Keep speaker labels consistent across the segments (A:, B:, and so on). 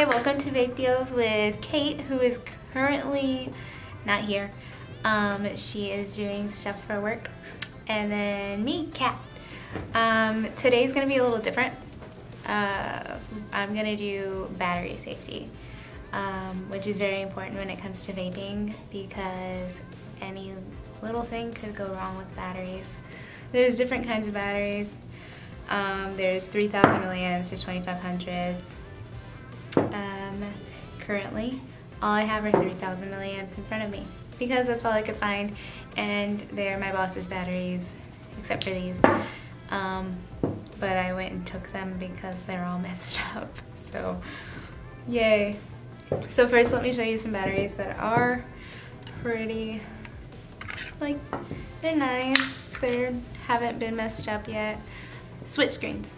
A: Hi, welcome to Vape Deals with Kate, who is currently not here. She is doing stuff for work. And then me, Kat. Today's gonna be a little different. I'm gonna do battery safety, which is very important when it comes to vaping because any little thing could go wrong with batteries. There's different kinds of batteries. There's 3,000 milliamps, there's 2,500s. Currently, all I have are 3,000 milliamps in front of me because that's all I could find, and they're my boss's batteries, except for these. But I went and took them because they're all messed up, so yay. So first, let me show you some batteries that are pretty, like, they're nice, they haven't been messed up yet. Switch screens.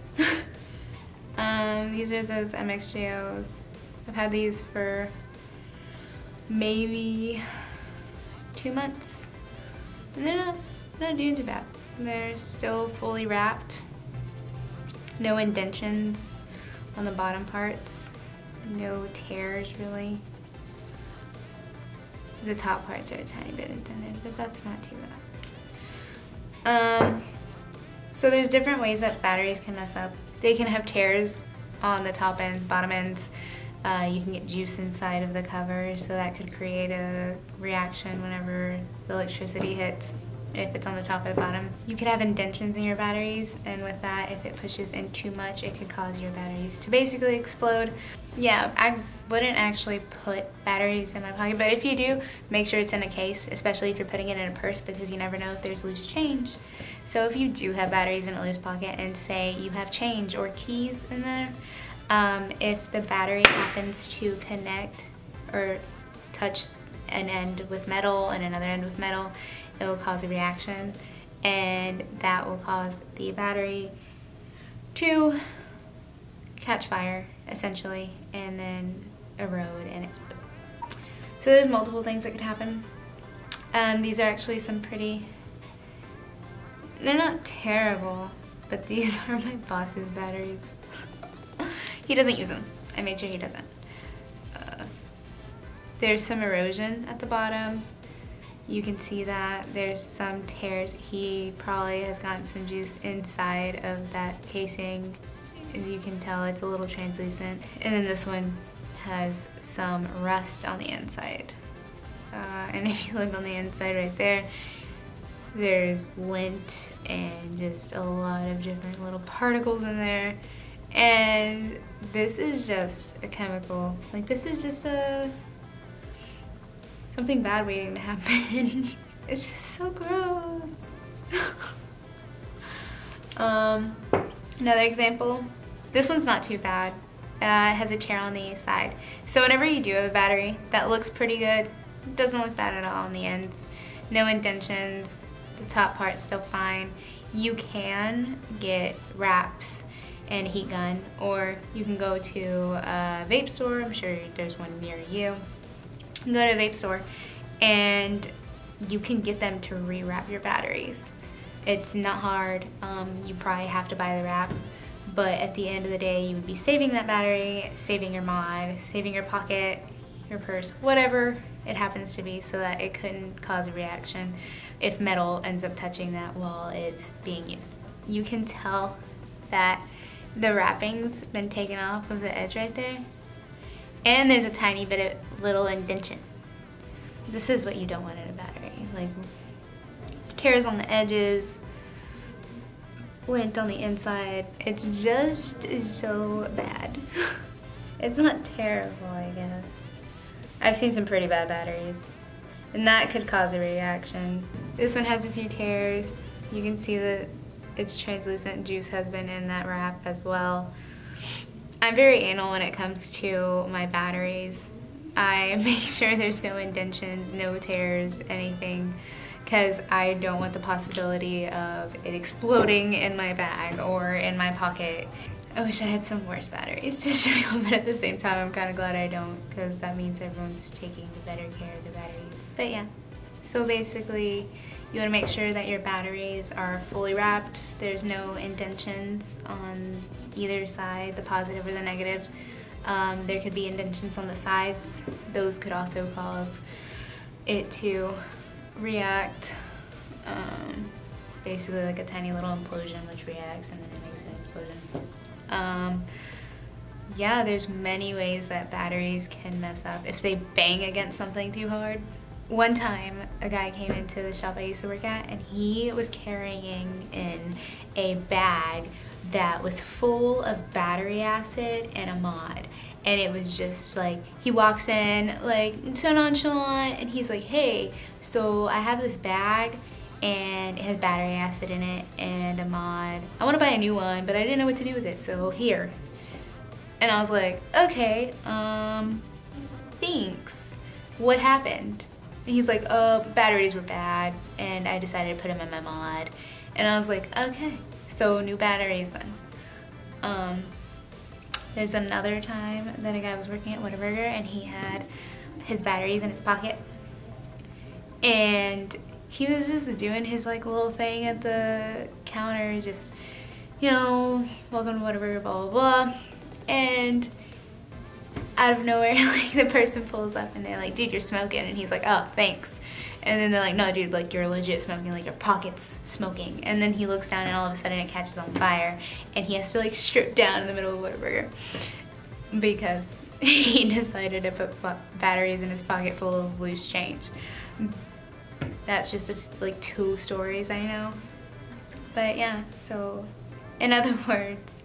A: These are those MXJOs. I've had these for maybe 2 months, and they're not doing too bad. They're still fully wrapped. No indentions on the bottom parts. No tears, really. The top parts are a tiny bit indented, but that's not too bad. So there's different ways that batteries can mess up. They can have tears on the top ends, bottom ends. You can get juice inside of the cover, so that could create a reaction whenever the electricity hits, if it's on the top or the bottom. You could have indentions in your batteries, and with that, if it pushes in too much, it could cause your batteries to basically explode. Yeah, I wouldn't actually put batteries in my pocket, but if you do, make sure it's in a case, especially if you're putting it in a purse, because you never know if there's loose change. So if you do have batteries in a loose pocket and say you have change or keys in there, if the battery happens to connect or touch an end with metal and another end with metal, it will cause a reaction, and that will cause the battery to catch fire, essentially, and then erode and explode. So there's multiple things that could happen. These are actually some pretty, they're not terrible, but these are my boss's batteries. He doesn't use them. I made sure he doesn't. There's some erosion at the bottom. You can see that. There's some tears. He probably has gotten some juice inside of that casing. As you can tell, it's a little translucent. And then this one has some rust on the inside. And if you look on the inside right there, there's lint and just a lot of different little particles in there. And this is just a chemical. Like, this is just something bad waiting to happen. It's just so gross. Another example. This one's not too bad. It has a tear on the side. So whenever you do have a battery that looks pretty good, it doesn't look bad at all on the ends. No indentions. The top part's still fine. You can get wraps and a heat gun, or you can go to a vape store. I'm sure there's one near you. Go to a vape store and you can get them to rewrap your batteries. It's not hard. You probably have to buy the wrap, but at the end of the day, you would be saving that battery, saving your mod, saving your pocket, your purse, whatever it happens to be, so that it couldn't cause a reaction if metal ends up touching that while it's being used. You can tell that the wrapping's been taken off of the edge right there, and there's a tiny bit of little indentation. This is what you don't want in a battery, like tears on the edges, lint on the inside. It's just so bad. It's not terrible, I guess. I've seen some pretty bad batteries, and that could cause a reaction. This one has a few tears. You can see that it's translucent. Juice has been in that wrap as well. I'm very anal when it comes to my batteries. I make sure there's no indentions, no tears, anything, because I don't want the possibility of it exploding in my bag or in my pocket. I wish I had some worse batteries to show you, but at the same time, I'm kind of glad I don't, because that means everyone's taking better care of the batteries. But yeah, so basically, you want to make sure that your batteries are fully wrapped. There's no indentions on either side, the positive or the negative. There could be indentions on the sides. Those could also cause it to react. Basically like a tiny little implosion which reacts and then it makes an explosion. Yeah, there's many ways that batteries can mess up if they bang against something too hard. One time, a guy came into the shop I used to work at and he was carrying in a bag that was full of battery acid and a mod. And it was just like, he walks in like so nonchalant and he's like, hey, so I have this bag and it has battery acid in it and a mod. I want to buy a new one, but I didn't know what to do with it, so here. And I was like, okay, thanks. What happened? And he's like, oh, batteries were bad, and I decided to put them in my mod. And I was like, okay, so new batteries then. There's another time that a guy was working at Whataburger and he had his batteries in his pocket. And he was just doing his like little thing at the counter, just, you know, welcome to Whataburger, blah, blah, blah. And out of nowhere, like the person pulls up and they're like, dude, you're smoking. And he's like, oh, thanks. And then they're like, no, dude, like you're legit smoking, like your pocket's smoking. And then he looks down and all of a sudden it catches on fire and he has to like strip down in the middle of Whataburger because he decided to put batteries in his pocket full of loose change. That's just like 2 stories I know. But yeah, so in other words,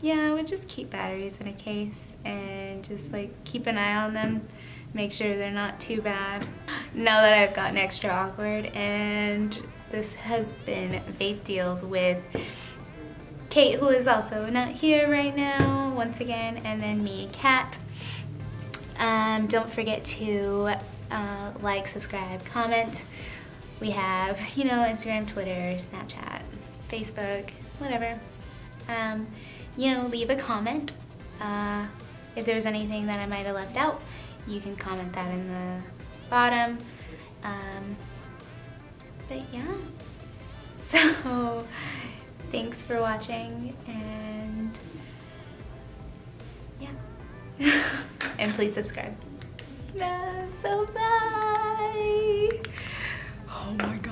A: yeah, I would just keep batteries in a case and just like keep an eye on them, make sure they're not too bad. Now that I've gotten extra awkward, and this has been Vape Deals with Kate, who is also not here right now, once again, and then me, Kat. Don't forget to like, subscribe, comment. We have, you know, Instagram, Twitter, Snapchat, Facebook, whatever. You know, leave a comment. If there's anything that I might have left out, you can comment that in the bottom. But yeah, so thanks for watching, and yeah. And please subscribe. So bye. Oh my God.